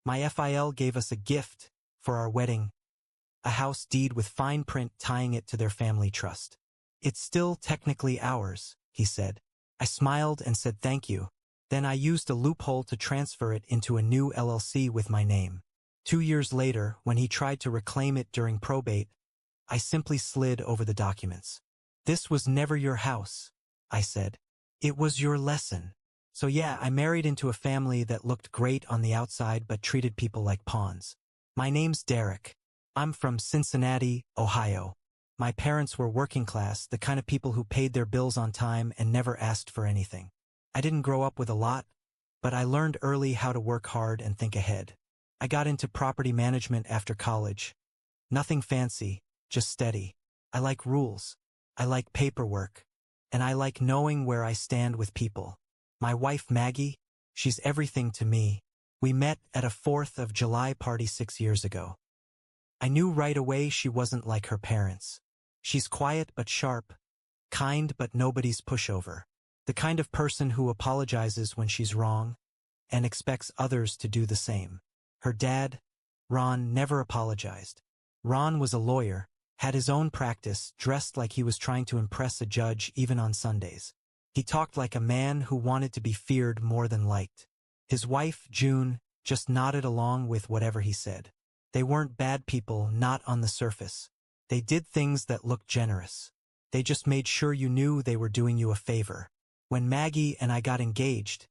My FIL gave us a gift for our wedding, a house deed with fine print tying it to their family trust. It's still technically ours, he said. I smiled and said thank you. Then I used a loophole to transfer it into a new LLC with my name. 2 years later, when he tried to reclaim it during probate, I simply slid over the documents. This was never your house, I said. It was your lesson. So yeah, I married into a family that looked great on the outside but treated people like pawns. My name's Derek. I'm from Cincinnati, Ohio. My parents were working class, the kind of people who paid their bills on time and never asked for anything. I didn't grow up with a lot, but I learned early how to work hard and think ahead. I got into property management after college. Nothing fancy, just steady. I like rules. I like paperwork. And I like knowing where I stand with people. My wife Maggie, she's everything to me. We met at a 4th of July party 6 years ago. I knew right away she wasn't like her parents. She's quiet but sharp, kind but nobody's pushover. The kind of person who apologizes when she's wrong and expects others to do the same. Her dad, Ron, never apologized. Ron was a lawyer, had his own practice, dressed like he was trying to impress a judge even on Sundays. He talked like a man who wanted to be feared more than liked. His wife, June, just nodded along with whatever he said. They weren't bad people, not on the surface. They did things that looked generous. They just made sure you knew they were doing you a favor. When Maggie and I got engaged,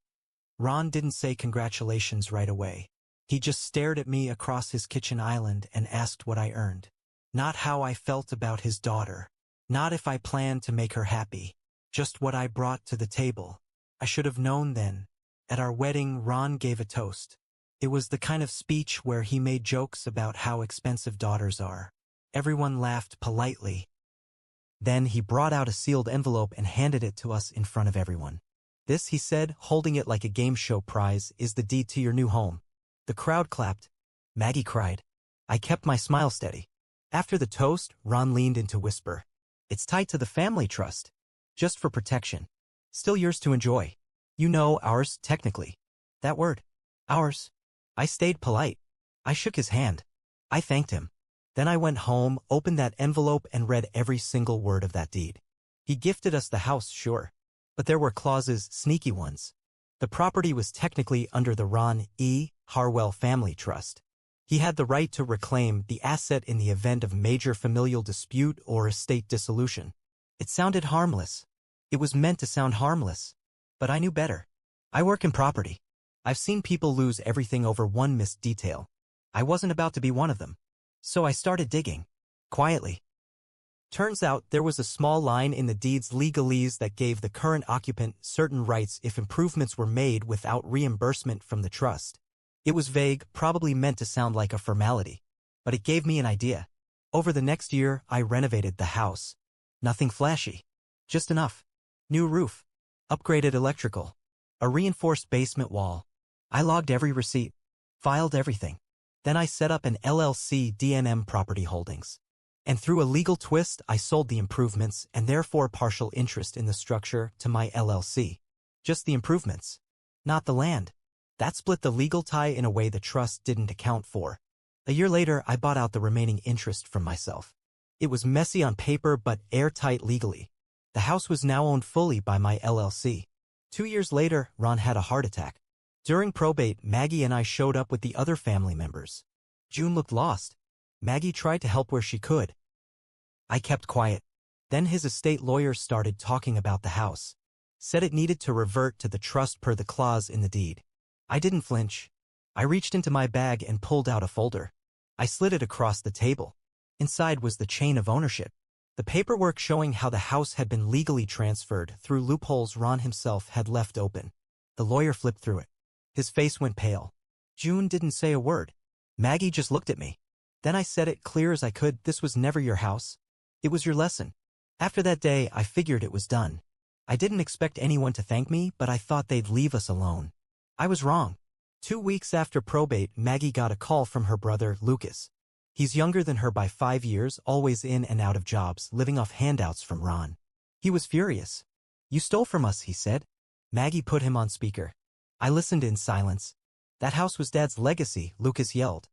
Ron didn't say congratulations right away. He just stared at me across his kitchen island and asked what I earned. Not how I felt about his daughter. Not if I planned to make her happy. Just what I brought to the table. I should have known then. At our wedding, Ron gave a toast. It was the kind of speech where he made jokes about how expensive daughters are. Everyone laughed politely. Then he brought out a sealed envelope and handed it to us in front of everyone. This, he said, holding it like a game show prize, is the deed to your new home. The crowd clapped. Maggie cried. I kept my smile steady. After the toast, Ron leaned in to whisper. It's tied to the family trust. Just for protection. Still yours to enjoy. You know, ours, technically. That word. Ours. I stayed polite. I shook his hand. I thanked him. Then I went home, opened that envelope, and read every single word of that deed. He gifted us the house, sure. But there were clauses, sneaky ones. The property was technically under the Ron E. Harwell Family Trust. He had the right to reclaim the asset in the event of major familial dispute or estate dissolution. It sounded harmless. It was meant to sound harmless. But I knew better. I work in property. I've seen people lose everything over one missed detail. I wasn't about to be one of them. So I started digging. Quietly. Turns out there was a small line in the deed's legalese that gave the current occupant certain rights if improvements were made without reimbursement from the trust. It was vague, probably meant to sound like a formality. But it gave me an idea. Over the next year, I renovated the house. Nothing flashy. Just enough. New roof. Upgraded electrical. A reinforced basement wall. I logged every receipt. Filed everything. Then I set up an LLC DNM Property Holdings. And through a legal twist, I sold the improvements and therefore partial interest in the structure to my LLC. Just the improvements. Not the land. That split the legal tie in a way the trust didn't account for. A year later, I bought out the remaining interest from myself. It was messy on paper but airtight legally. The house was now owned fully by my LLC. 2 years later, Ron had a heart attack. During probate, Maggie and I showed up with the other family members. June looked lost. Maggie tried to help where she could. I kept quiet. Then his estate lawyer started talking about the house. Said it needed to revert to the trust per the clause in the deed. I didn't flinch. I reached into my bag and pulled out a folder. I slid it across the table. Inside was the chain of ownership. The paperwork showing how the house had been legally transferred through loopholes Ron himself had left open. The lawyer flipped through it. His face went pale. June didn't say a word. Maggie just looked at me. Then I said it clear as I could, this was never your house. It was your lesson. After that day, I figured it was done. I didn't expect anyone to thank me, but I thought they'd leave us alone. I was wrong. 2 weeks after probate, Maggie got a call from her brother, Lucas. He's younger than her by 5 years, always in and out of jobs, living off handouts from Ron. He was furious. You stole from us, he said. Maggie put him on speaker. I listened in silence. That house was Dad's legacy, Lucas yelled.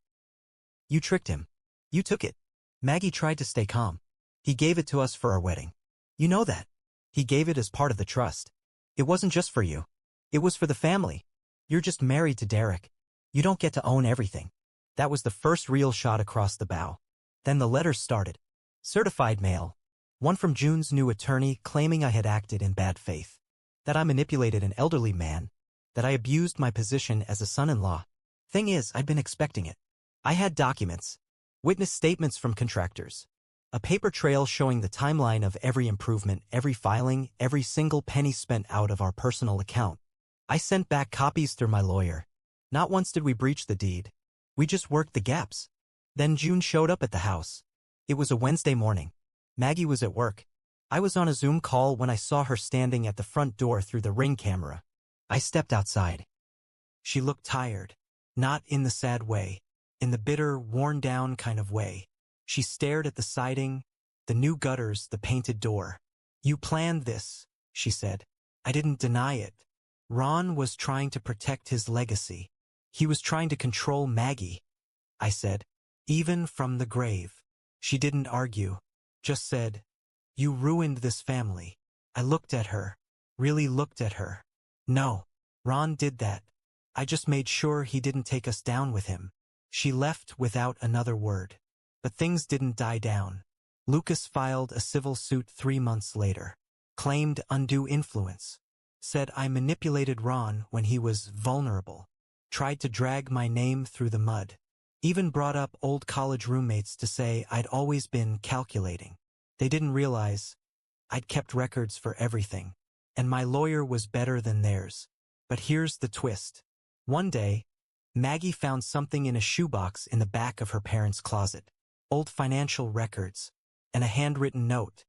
You tricked him. You took it. Maggie tried to stay calm. He gave it to us for our wedding. You know that. He gave it as part of the trust. It wasn't just for you. It was for the family. You're just married to Derek. You don't get to own everything. That was the first real shot across the bow. Then the letters started. Certified mail. One from June's new attorney claiming I had acted in bad faith. That I manipulated an elderly man. That I abused my position as a son-in-law. Thing is, I'd been expecting it. I had documents. Witness statements from contractors. A paper trail showing the timeline of every improvement, every filing, every single penny spent out of our personal account. I sent back copies through my lawyer. Not once did we breach the deed. We just worked the gaps. Then June showed up at the house. It was a Wednesday morning. Maggie was at work. I was on a Zoom call when I saw her standing at the front door through the Ring camera. I stepped outside. She looked tired. Not in the sad way. In the bitter, worn-down kind of way. She stared at the siding, the new gutters, the painted door. You planned this, she said. I didn't deny it. Ron was trying to protect his legacy. He was trying to control Maggie, I said. Even from the grave. She didn't argue. Just said, you ruined this family. I looked at her. Really looked at her. No, Ron did that. I just made sure he didn't take us down with him. She left without another word. But things didn't die down. Lucas filed a civil suit 3 months later. Claimed undue influence. Said I manipulated Ron when he was vulnerable. Tried to drag my name through the mud. Even brought up old college roommates to say I'd always been calculating. They didn't realize I'd kept records for everything. And my lawyer was better than theirs. But here's the twist. One day, Maggie found something in a shoebox in the back of her parents' closet. Old financial records, and a handwritten note.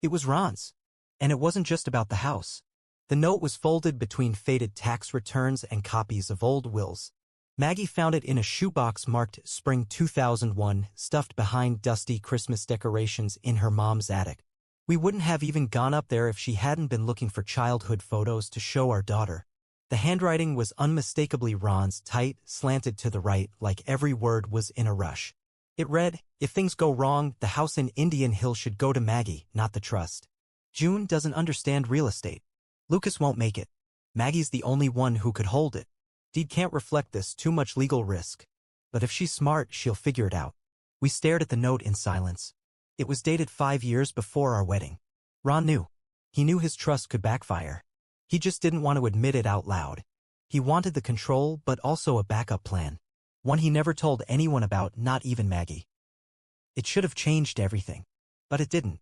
It was Ron's, and it wasn't just about the house. The note was folded between faded tax returns and copies of old wills. Maggie found it in a shoebox marked Spring 2001, stuffed behind dusty Christmas decorations in her mom's attic. We wouldn't have even gone up there if she hadn't been looking for childhood photos to show our daughter. The handwriting was unmistakably Ron's, tight, slanted to the right, like every word was in a rush. It read, if things go wrong, the house in Indian Hill should go to Maggie, not the trust. June doesn't understand real estate. Lucas won't make it. Maggie's the only one who could hold it. Deed can't reflect this, too much legal risk. But if she's smart, she'll figure it out. We stared at the note in silence. It was dated 5 years before our wedding. Ron knew. He knew his trust could backfire. He just didn't want to admit it out loud. He wanted the control, but also a backup plan. One he never told anyone about, not even Maggie. It should have changed everything. But it didn't.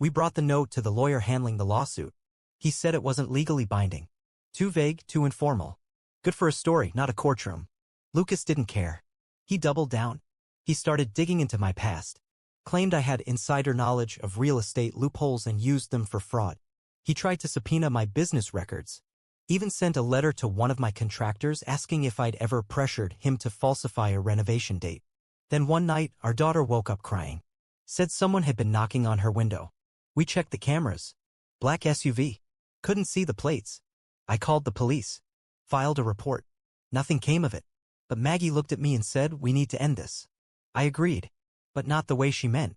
We brought the note to the lawyer handling the lawsuit. He said it wasn't legally binding. Too vague, too informal. Good for a story, not a courtroom. Lucas didn't care. He doubled down. He started digging into my past. Claimed I had insider knowledge of real estate loopholes and used them for fraud. He tried to subpoena my business records. Even sent a letter to one of my contractors asking if I'd ever pressured him to falsify a renovation date. Then one night, our daughter woke up crying. Said someone had been knocking on her window. We checked the cameras. Black SUV. Couldn't see the plates. I called the police. Filed a report. Nothing came of it. But Maggie looked at me and said, we need to end this. I agreed. But not the way she meant.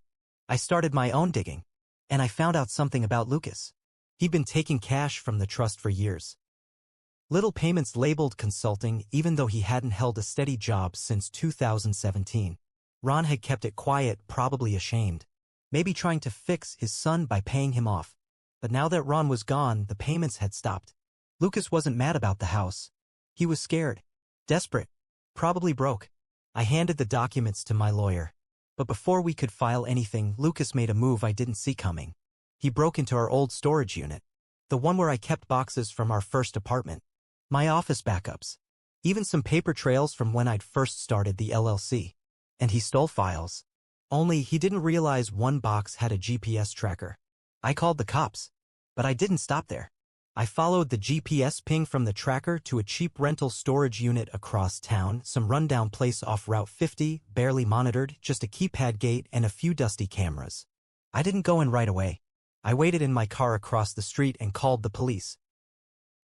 I started my own digging. And I found out something about Lucas. He'd been taking cash from the trust for years. Little payments labeled consulting, even though he hadn't held a steady job since 2017. Ron had kept it quiet, probably ashamed. Maybe trying to fix his son by paying him off. But now that Ron was gone, the payments had stopped. Lucas wasn't mad about the house. He was scared. Desperate. Probably broke. I handed the documents to my lawyer. But before we could file anything, Lucas made a move I didn't see coming. He broke into our old storage unit. The one where I kept boxes from our first apartment. My office backups. Even some paper trails from when I'd first started the LLC. And he stole files. Only he didn't realize one box had a GPS tracker. I called the cops. But I didn't stop there. I followed the GPS ping from the tracker to a cheap rental storage unit across town, some rundown place off Route 50, barely monitored, just a keypad gate and a few dusty cameras. I didn't go in right away. I waited in my car across the street and called the police.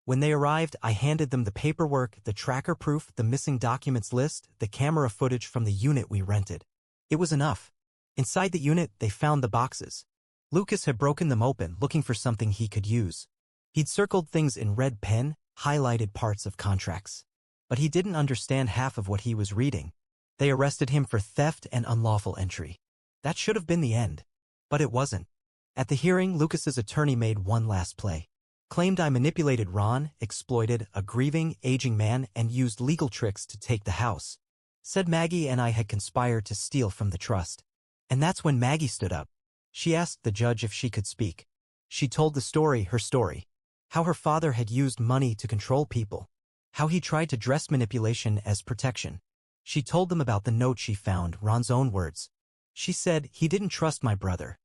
When they arrived, I handed them the paperwork, the tracker proof, the missing documents list, the camera footage from the unit we rented. It was enough. Inside the unit, they found the boxes. Lucas had broken them open, looking for something he could use. He'd circled things in red pen, highlighted parts of contracts. But he didn't understand half of what he was reading. They arrested him for theft and unlawful entry. That should have been the end. But it wasn't. At the hearing, Lucas's attorney made one last play. Claimed I manipulated Ron, exploited a grieving, aging man, and used legal tricks to take the house. Said Maggie and I had conspired to steal from the trust. And that's when Maggie stood up. She asked the judge if she could speak. She told the story, her story. How her father had used money to control people. How he tried to dress manipulation as protection. She told them about the note she found, Ron's own words. She said, "He didn't trust my brother.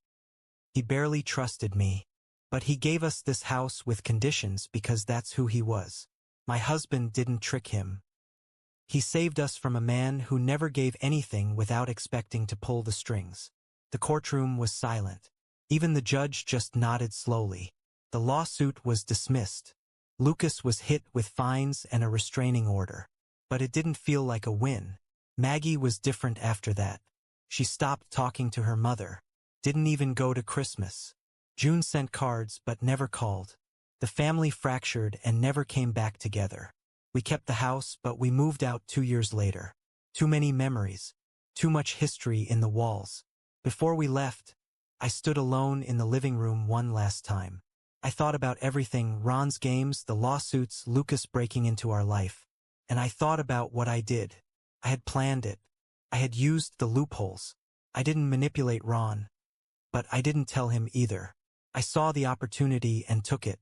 He barely trusted me. But he gave us this house with conditions because that's who he was. My husband didn't trick him. He saved us from a man who never gave anything without expecting to pull the strings." The courtroom was silent. Even the judge just nodded slowly. The lawsuit was dismissed. Lucas was hit with fines and a restraining order. But it didn't feel like a win. Maggie was different after that. She stopped talking to her mother. Didn't even go to Christmas. June sent cards but never called. The family fractured and never came back together. We kept the house, but we moved out 2 years later. Too many memories. Too much history in the walls. Before we left, I stood alone in the living room one last time. I thought about everything, Ron's games, the lawsuits, Lucas breaking into our life. And I thought about what I did. I had planned it. I had used the loopholes. I didn't manipulate Ron. But I didn't tell him either. I saw the opportunity and took it.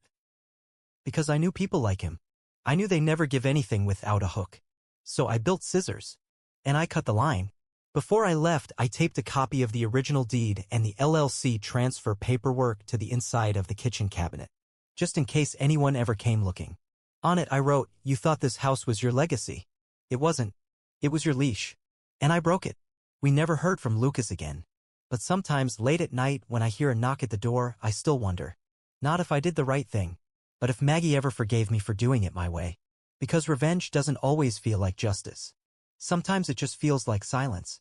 Because I knew people like him. I knew they never give anything without a hook. So I built scissors. And I cut the line. Before I left, I taped a copy of the original deed and the LLC transfer paperwork to the inside of the kitchen cabinet. Just in case anyone ever came looking. On it I wrote, "You thought this house was your legacy. It wasn't. It was your leash." And I broke it. We never heard from Lucas again. But sometimes late at night when I hear a knock at the door, I still wonder. Not if I did the right thing, but if Maggie ever forgave me for doing it my way. Because revenge doesn't always feel like justice. Sometimes it just feels like silence.